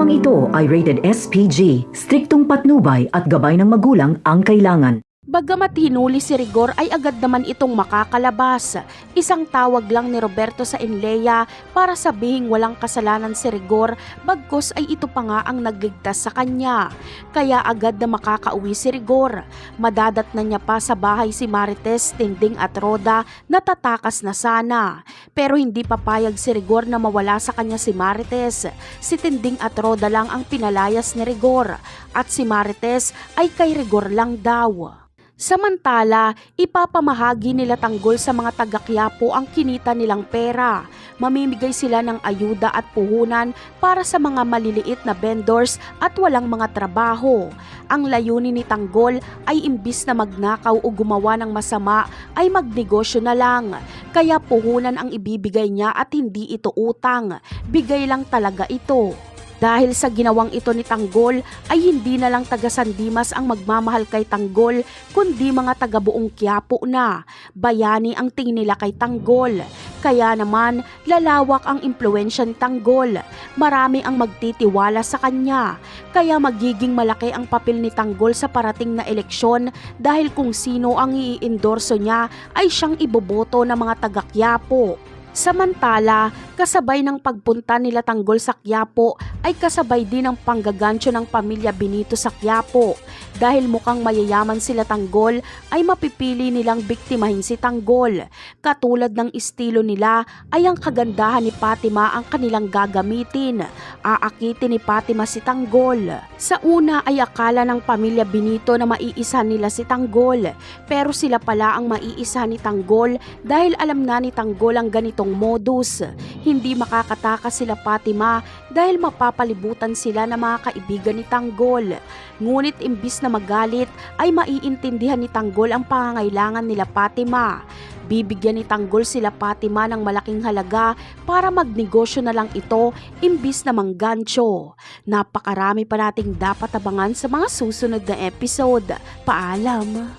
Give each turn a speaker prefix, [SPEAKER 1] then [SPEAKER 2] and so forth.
[SPEAKER 1] Programang ito ay rated SPG, striktong patnubay at gabay ng magulang ang kailangan.
[SPEAKER 2] Bagamat hinuli si Rigor ay agad naman itong makakalabas. Isang tawag lang ni Roberto sa Enleia para sabihing walang kasalanan si Rigor, bagkus ay ito pa nga ang nagligtas sa kanya. Kaya agad na makakauwi si Rigor. Madadatnan niya pa sa bahay si Marites, Tinding at Roda na tatakas na sana. Pero hindi papayag si Rigor na mawala sa kanya si Marites. Si Tinding at Roda lang ang pinalayas ni Rigor at si Marites ay kay Rigor lang daw. Samantala, ipapamahagi nila Tanggol sa mga taga-Quiapo ang kinita nilang pera. Mamimigay sila ng ayuda at puhunan para sa mga maliliit na vendors at walang mga trabaho. Ang layunin ni Tanggol ay imbis na magnakaw o gumawa ng masama ay magnegosyo na lang. Kaya puhunan ang ibibigay niya at hindi ito utang. Bigay lang talaga ito. Dahil sa ginawang ito ni Tanggol ay hindi na lang taga San Dimas ang magmamahal kay Tanggol kundi mga taga buong Quiapo na. Bayani ang tingin nila kay Tanggol. Kaya naman lalawak ang impluwensya ni Tanggol. Marami ang magtitiwala sa kanya. Kaya magiging malaki ang papel ni Tanggol sa parating na eleksyon dahil kung sino ang i-endorso niya ay siyang iboboto ng mga taga Quiapo. Samantala, kasabay ng pagpunta nila Tanggol sa Quiapo ay kasabay din ang panggagancho ng pamilya Benito sa Quiapo. Dahil mukhang mayayaman sila Tanggol ay mapipili nilang biktimahin si Tanggol. Katulad ng estilo nila ay ang kagandahan ni Fatima ang kanilang gagamitin. Aakitin ni Fatima si Tanggol. Sa una ay akala ng pamilya Benito na maiisa nila si Tanggol. Pero sila pala ang maiisa ni Tanggol dahil alam na ni Tanggol ang ganitong modus. Hindi makakatakas sila Fatima dahil mapapalibutan sila ng mga kaibigan ni Tanggol. Ngunit imbis na magalit ay maiintindihan ni Tanggol ang pangangailangan nila Fatima. Bibigyan ni Tanggol sila Fatima ng malaking halaga para magnegosyo na lang ito imbis na manggancho. Napakarami pa nating dapat abangan sa mga susunod na episode. Paalam!